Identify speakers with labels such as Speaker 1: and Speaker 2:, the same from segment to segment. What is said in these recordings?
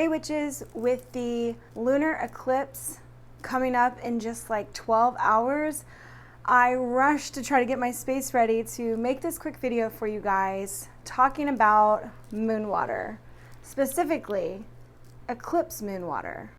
Speaker 1: Hey witches, with the lunar eclipse coming up in just like 12 hours, I rushed to try to get my space ready to make this quick video for you guys talking about moon water, specifically eclipse moon water.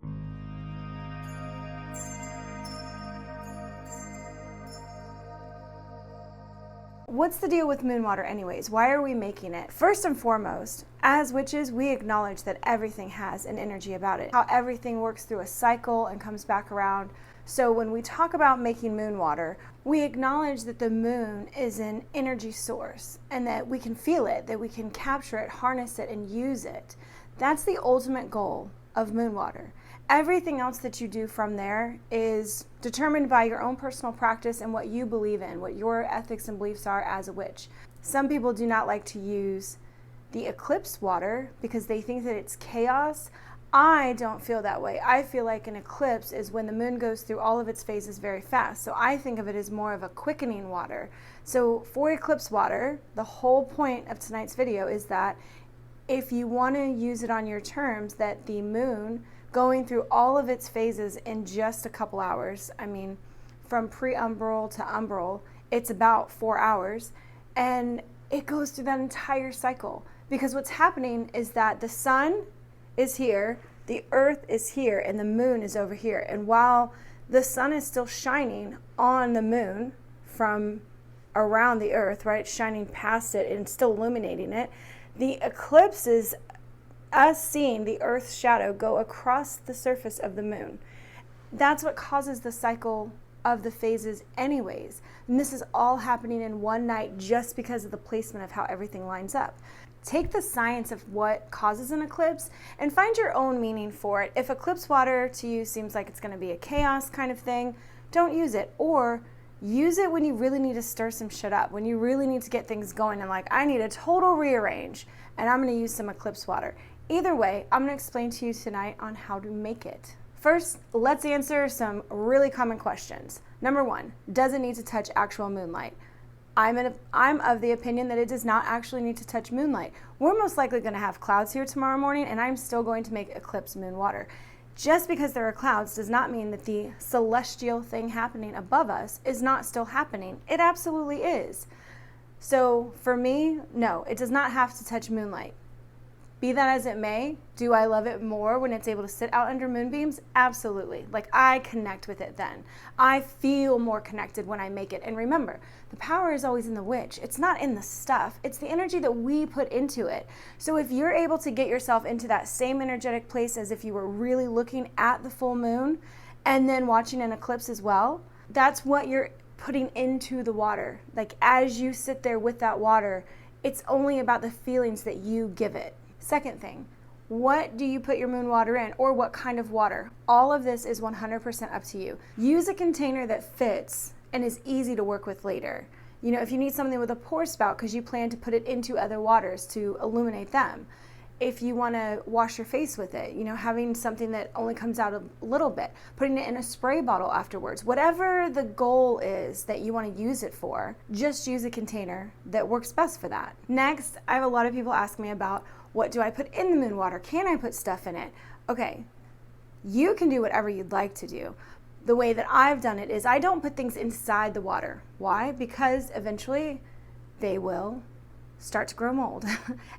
Speaker 1: What's the deal with moon water anyways? Why are we making it? First and foremost, as witches, we acknowledge that everything has an energy about it, how everything works through a cycle and comes back around. So when we talk about making moon water, we acknowledge that the moon is an energy source and that we can feel it, that we can capture it, harness it, and use it. That's the ultimate goal of moon water. Everything else that you do from there is determined by your own personal practice and what you believe in, what your ethics and beliefs are as a witch. Some people do not like to use the eclipse water because they think that it's chaos. I don't feel that way. I feel like an eclipse is when the moon goes through all of its phases very fast. So I think of it as more of a quickening water. So for eclipse water, the whole point of tonight's video is that if you want to use it on your terms, that the moon going through all of its phases in just a couple hours. I mean, from pre-umbral to umbral, it's about 4 hours, and it goes through that entire cycle. Because what's happening is that the sun is here, the earth is here, and the moon is over here. And while the sun is still shining on the moon from around the earth, right, shining past it and still illuminating it, the eclipse is us seeing the Earth's shadow go across the surface of the moon. That's what causes the cycle of the phases anyways. And this is all happening in one night just because of the placement of how everything lines up. Take the science of what causes an eclipse and find your own meaning for it. If eclipse water to you seems like it's going to be a chaos kind of thing, don't use it. Or use it when you really need to stir some shit up, when you really need to get things going and like, I need a total rearrange and I'm going to use some eclipse water. Either way, I'm going to explain to you tonight on how to make it. First, let's answer some really common questions. Number one, does it need to touch actual moonlight? I'm of the opinion that it does not actually need to touch moonlight. We're most likely going to have clouds here tomorrow morning, and I'm still going to make eclipse moon water. Just because there are clouds does not mean that the celestial thing happening above us is not still happening. It absolutely is. So for me, no, it does not have to touch moonlight. Be that as it may, do I love it more when it's able to sit out under moonbeams? Absolutely. Like, I connect with it then. I feel more connected when I make it. And remember, the power is always in the witch. It's not in the stuff. It's the energy that we put into it. So if you're able to get yourself into that same energetic place as if you were really looking at the full moon and then watching an eclipse as well, that's what you're putting into the water. Like, as you sit there with that water, it's only about the feelings that you give it. Second thing, what do you put your moon water in, or what kind of water? All of this is 100% up to you. Use a container that fits and is easy to work with later. You know, if you need something with a pour spout because you plan to put it into other waters to illuminate them. If you want to wash your face with it, you know, having something that only comes out a little bit, putting it in a spray bottle afterwards. Whatever the goal is that you want to use it for, just use a container that works best for that. Next, I have a lot of people ask me about, what do I put in the moon water? Can I put stuff in it? Okay, you can do whatever you'd like to do. The way that I've done it is I don't put things inside the water. Why? Because eventually they will start to grow mold.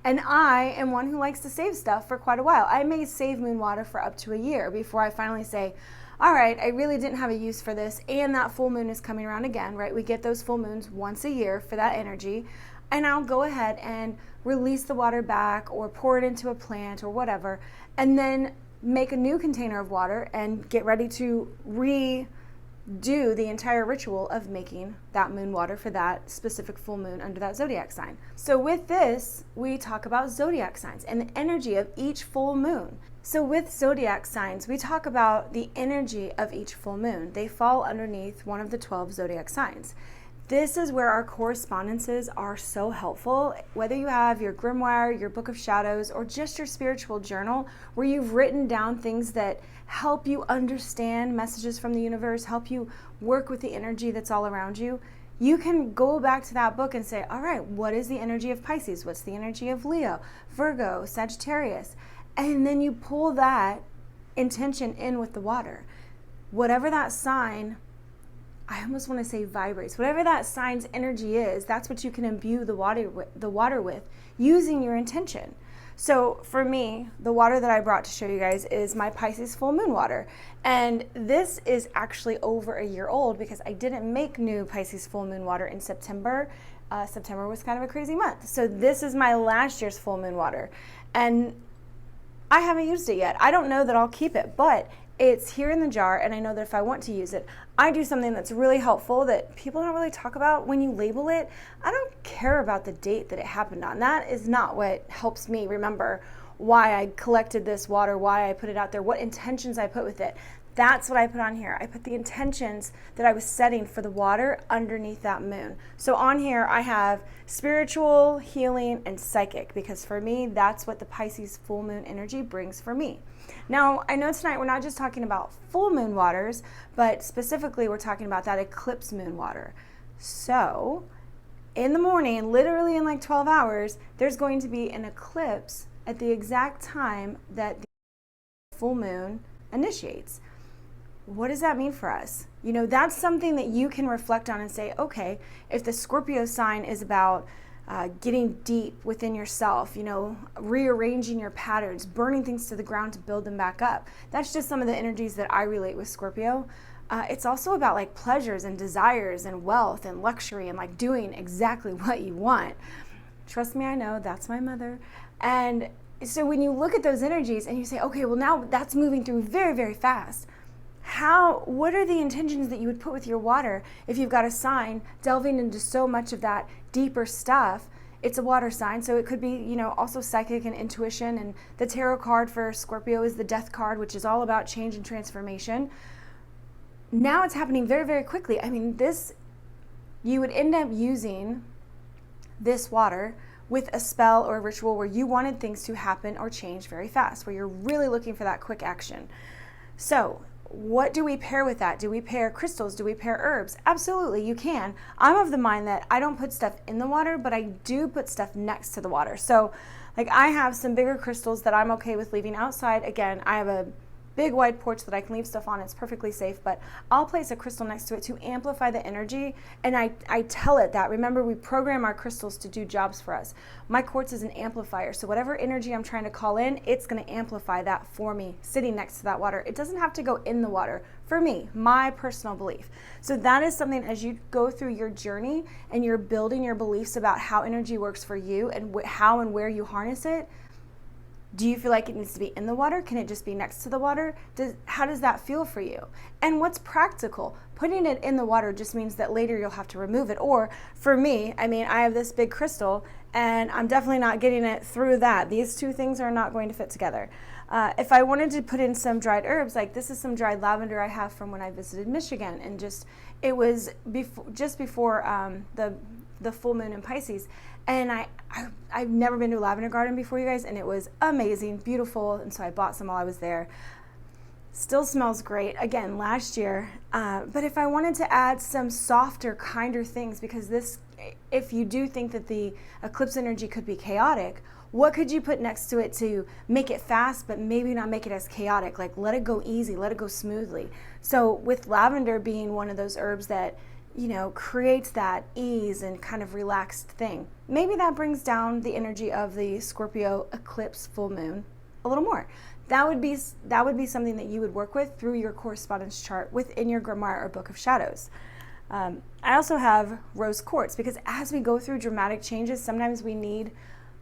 Speaker 1: And I am one who likes to save stuff for quite a while. I may save moon water for up to a year before I finally say, all right, I really didn't have a use for this, and that full moon is coming around again, right? We get those full moons once a year for that energy, and I'll go ahead and release the water back or pour it into a plant or whatever, and then make a new container of water and get ready to redo the entire ritual of making that moon water for that specific full moon under that zodiac sign. So with this, we talk about zodiac signs and the energy of each full moon. So with zodiac signs, we talk about the energy of each full moon. They fall underneath one of the 12 zodiac signs. This is where our correspondences are so helpful. Whether you have your Grimoire, your Book of Shadows, or just your spiritual journal, where you've written down things that help you understand messages from the universe, help you work with the energy that's all around you, you can go back to that book and say, all right, what is the energy of Pisces? What's the energy of Leo, Virgo, Sagittarius? And then you pull that intention in with the water. Whatever that sign, I almost want to say vibrates, whatever that sign's energy is, that's what you can imbue the water with using your intention. So for me, the water that I brought to show you guys is my Pisces Full Moon water. And this is actually over a year old because I didn't make new Pisces Full Moon water in September. September was kind of a crazy month. So this is my last year's Full Moon water. And I haven't used it yet. I don't know that I'll keep it, but it's here in the jar, and I know that if I want to use it, I do something that's really helpful that people don't really talk about when you label it. I don't care about the date that it happened on. That is not what helps me remember why I collected this water, why I put it out there, what intentions I put with it. That's what I put on here. I put the intentions that I was setting for the water underneath that moon. So on here I have spiritual, healing, and psychic, because for me, that's what the Pisces full moon energy brings for me. Now, I know tonight we're not just talking about full moon waters, but specifically we're talking about that eclipse moon water. So in the morning, literally in like 12 hours, there's going to be an eclipse at the exact time that the full moon initiates. What does that mean for us? You know, that's something that you can reflect on and say, okay, if the Scorpio sign is about getting deep within yourself, you know, rearranging your patterns, burning things to the ground to build them back up. That's just some of the energies that I relate with Scorpio. It's also about like pleasures and desires and wealth and luxury and like doing exactly what you want. Trust me, I know, that's my mother. And so when you look at those energies and you say, okay, well now that's moving through very, very fast. What are the intentions that you would put with your water if you've got a sign delving into so much of that deeper stuff? It's a water sign, so it could be, you know, also psychic and intuition. And the tarot card for Scorpio is the Death card, which is all about change and transformation. Now it's happening very, very quickly. I mean, you would end up using this water with a spell or a ritual where you wanted things to happen or change very fast, where you're really looking for that quick action. So what do we pair with that? Do we pair crystals? Do we pair herbs? Absolutely, you can. I'm of the mind that I don't put stuff in the water, but I do put stuff next to the water. So like I have some bigger crystals that I'm okay with leaving outside. Again, I have a big wide porch that I can leave stuff on. It's perfectly safe, but I'll place a crystal next to it to amplify the energy. And I tell it that. Remember, we program our crystals to do jobs for us. My quartz is an amplifier. So whatever energy I'm trying to call in, it's going to amplify that for me sitting next to that water. It doesn't have to go in the water for me, my personal belief. So that is something as you go through your journey and you're building your beliefs about how energy works for you and how and where you harness it. Do you feel like it needs to be in the water? Can it just be next to the water? How does that feel for you? And what's practical? Putting it in the water just means that later you'll have to remove it. Or for me, I mean, I have this big crystal and I'm definitely not getting it through that. These two things are not going to fit together. If I wanted to put in some dried herbs, like this is some dried lavender I have from when I visited Michigan, and it was just before the full moon in Pisces. And I've never been to a lavender garden before, you guys, and it was amazing, beautiful, and so I bought some while I was there. Still smells great, again, last year. But if I wanted to add some softer, kinder things, because if you do think that the eclipse energy could be chaotic, what could you put next to it to make it fast, but maybe not make it as chaotic? Like let it go easy, let it go smoothly. So with lavender being one of those herbs that, you know, creates that ease and kind of relaxed thing. Maybe that brings down the energy of the Scorpio eclipse full moon a little more. That would be something that you would work with through your correspondence chart within your Grimoire or Book of Shadows. I also have rose quartz, because as we go through dramatic changes, sometimes we need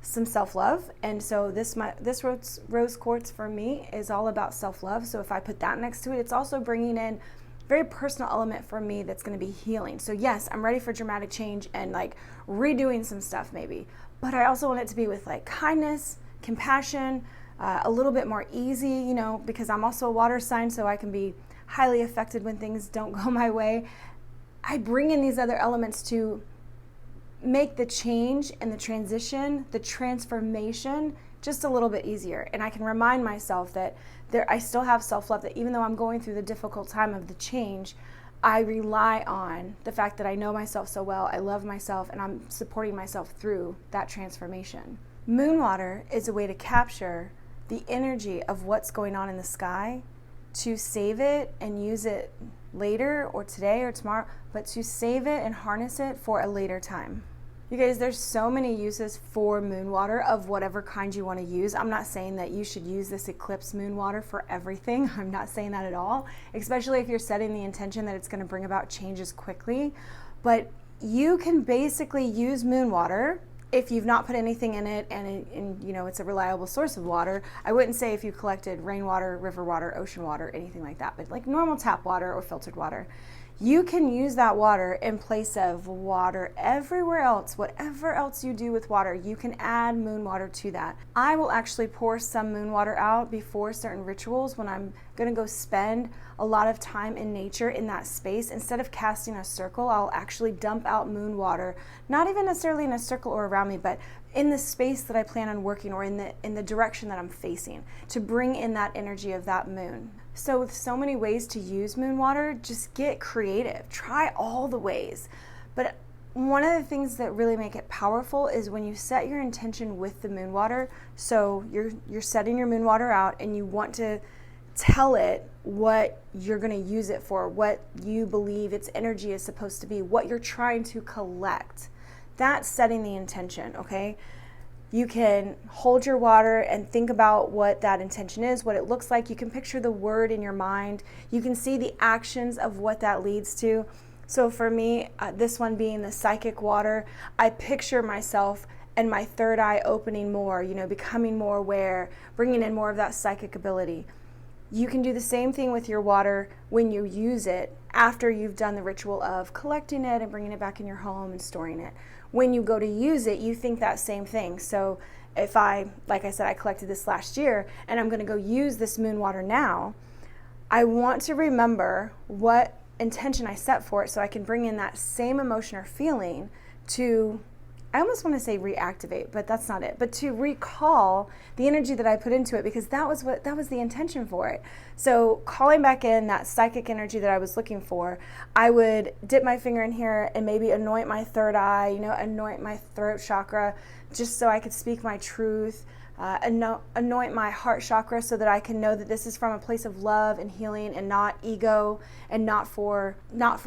Speaker 1: some self-love. And so this rose quartz for me is all about self-love. So if I put that next to it, it's also bringing in very personal element for me that's going to be healing. So yes, I'm ready for dramatic change and like redoing some stuff maybe, but I also want it to be with like kindness, compassion, a little bit more easy, you know, because I'm also a water sign, so I can be highly affected when things don't go my way. I bring in these other elements to make the change and the transition, the transformation just a little bit easier. And I can remind myself that I still have self-love, that even though I'm going through the difficult time of the change, I rely on the fact that I know myself so well, I love myself, and I'm supporting myself through that transformation. Moon water is a way to capture the energy of what's going on in the sky, to save it and use it later or today or tomorrow, but to save it and harness it for a later time. You guys, there's so many uses for moon water of whatever kind you want to use. I'm not saying that you should use this eclipse moon water for everything. I'm not saying that at all, especially if you're setting the intention that it's going to bring about changes quickly. But you can basically use moon water if you've not put anything in it and you know it's a reliable source of water. I wouldn't say if you collected rainwater, river water, ocean water, anything like that, but like normal tap water or filtered water. You can use that water in place of water everywhere else. Whatever else you do with water, you can add moon water to that. I will actually pour some moon water out before certain rituals when I'm gonna go spend a lot of time in nature in that space. Instead of casting a circle, I'll actually dump out moon water, not even necessarily in a circle or around me, but in the space that I plan on working or in the direction that I'm facing, to bring in that energy of that moon. So with so many ways to use moon water, just get creative. Try all the ways. But one of the things that really make it powerful is when you set your intention with the moon water. So you're setting your moon water out and you want to tell it what you're going to use it for, what you believe its energy is supposed to be, what you're trying to collect. That's setting the intention, okay? You can hold your water and think about what that intention is, what it looks like. You can picture the word in your mind. You can see the actions of what that leads to. So for me, this one being the psychic water, I picture myself and my third eye opening more, you know, becoming more aware, bringing in more of that psychic ability. You can do the same thing with your water when you use it after you've done the ritual of collecting it and bringing it back in your home and storing it. When you go to use it, you think that same thing. So if like I said, I collected this last year and I'm going to go use this moon water now, I want to remember what intention I set for it so I can bring in that same emotion or feeling to, I almost want to say reactivate, but that's not it, but to recall the energy that I put into it, because that was the intention for it. So calling back in that psychic energy that I was looking for, I would dip my finger in here and maybe anoint my third eye, you know, anoint my throat chakra just so I could speak my truth, anoint my heart chakra so that I can know that this is from a place of love and healing and not ego and not for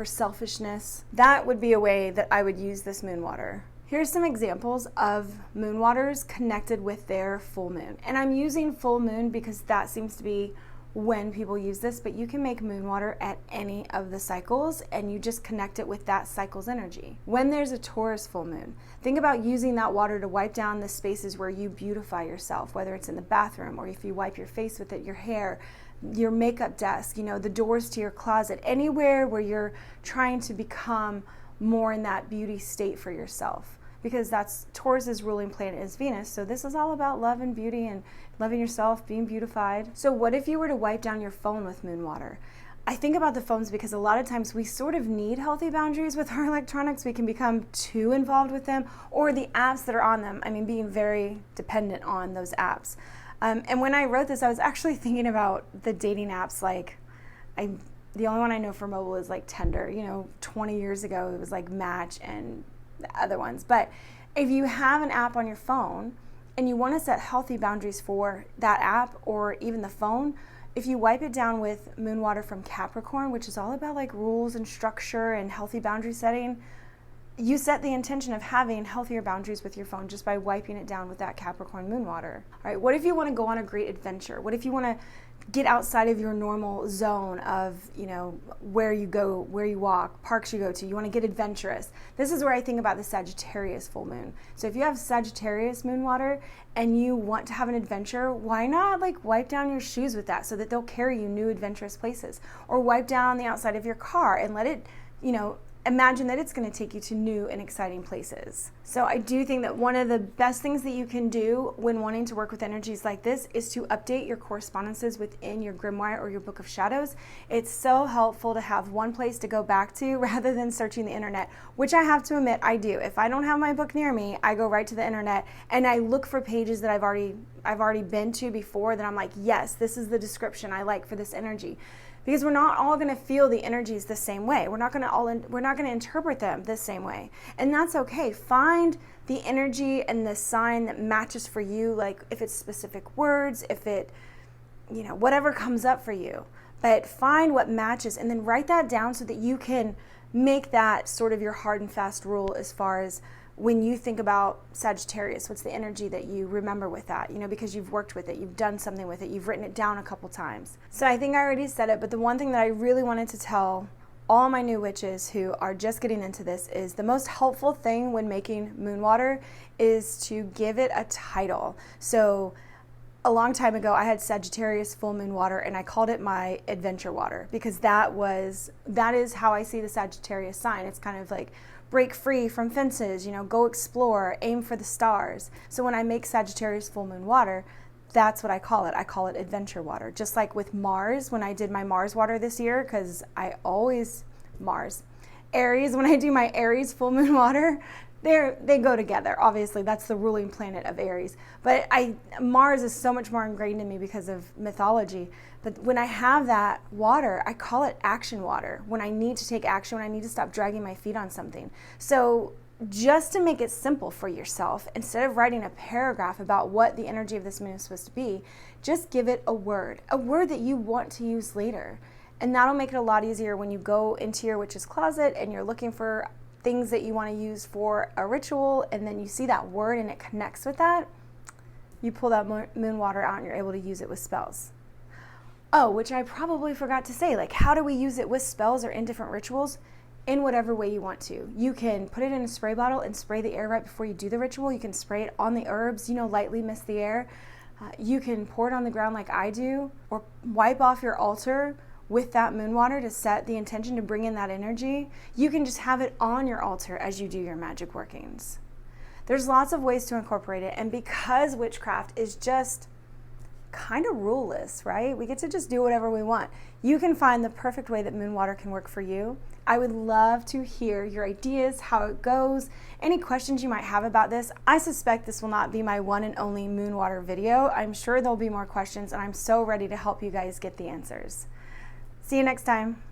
Speaker 1: selfishness. That would be a way that I would use this moon water. Here's some examples of moon waters connected with their full moon. And I'm using full moon because that seems to be when people use this, but you can make moon water at any of the cycles and you just connect it with that cycle's energy. When there's a Taurus full moon, think about using that water to wipe down the spaces where you beautify yourself, whether it's in the bathroom or if you wipe your face with it, your hair, your makeup desk, you know, the doors to your closet, anywhere where you're trying to become more in that beauty state for yourself. Because that's Taurus's ruling planet is Venus. So this is all about love and beauty and loving yourself, being beautified. So what if you were to wipe down your phone with moon water? I think about the phones because a lot of times we sort of need healthy boundaries with our electronics. We can become too involved with them, or the apps that are on them. I mean, being very dependent on those apps. And when I wrote this, I was actually thinking about the dating apps. Like, the only one I know for mobile is like Tinder. You know, 20 years ago, it was like Match and the other ones. But if you have an app on your phone and you want to set healthy boundaries for that app or even the phone, if you wipe it down with moon water from Capricorn, which is all about like rules and structure and healthy boundary setting, you set the intention of having healthier boundaries with your phone just by wiping it down with that Capricorn moon water. All right, what if you want to go on a great adventure? What if you want to get outside of your normal zone of, you know, where you go, where you walk, parks you go to? You want to get adventurous. This is where I think about the Sagittarius full moon. So if you have Sagittarius moon water and you want to have an adventure, why not like wipe down your shoes with that so that they'll carry you new adventurous places? Or wipe down the outside of your car and let it, you know, imagine that it's going to take you to new and exciting places. So I do think that one of the best things that you can do when wanting to work with energies like this is to update your correspondences within your Grimoire or your Book of Shadows. It's so helpful to have one place to go back to rather than searching the internet, which I have to admit I do. If I don't have my book near me, I go right to the internet and I look for pages that I've already been to before that I'm like, yes, this is the description I like for this energy. because we're not all going to feel the energies the same way. We're not going to interpret them the same way. And that's okay. Find the energy and the sign that matches for you, like if it's specific words, if it, whatever comes up for you. But find what matches and then write that down so that you can make that sort of your hard and fast rule as far as when you think about Sagittarius, what's the energy that you remember with that? Because you've worked with it, you've done something with it, you've written it down a couple times. So I think I already said it, but the one thing that I really wanted to tell all my new witches who are just getting into this is the most helpful thing when making moon water is to give it a title. So a long time ago, I had Sagittarius Full Moon water, and I called it my adventure water because that is how I see the Sagittarius sign. It's kind of like break free from fences, go explore, aim for the stars. So when I make Sagittarius Full Moon water, that's what I call it. I call it adventure water. Just like with Mars, when I did my Mars water this year, because Aries, when I do my Aries Full Moon water, they go together. Obviously, that's the ruling planet of Aries. But Mars is so much more ingrained in me because of mythology. But when I have that water, I call it action water. When I need to take action, when I need to stop dragging my feet on something. So just to make it simple for yourself, instead of writing a paragraph about what the energy of this moon is supposed to be, just give it a word that you want to use later. And that'll make it a lot easier when you go into your witch's closet and you're looking for things that you want to use for a ritual, and then you see that word and it connects with that, you pull that moon water out and you're able to use it with spells. Oh, which I probably forgot to say, like how do we use it with spells or in different rituals? In whatever way you want to. You can put it in a spray bottle and spray the air right before you do the ritual. You can spray it on the herbs, lightly mist the air. You can pour it on the ground like I do, or wipe off your altar with that moon water to set the intention to bring in that energy. You can just have it on your altar as you do your magic workings. There's lots of ways to incorporate it, and because witchcraft is just kind of ruleless, right? We get to just do whatever we want. You can find the perfect way that moon water can work for you. I would love to hear your ideas, how it goes, any questions you might have about this. I suspect this will not be my one and only moon water video. I'm sure there'll be more questions, and I'm so ready to help you guys get the answers. See you next time.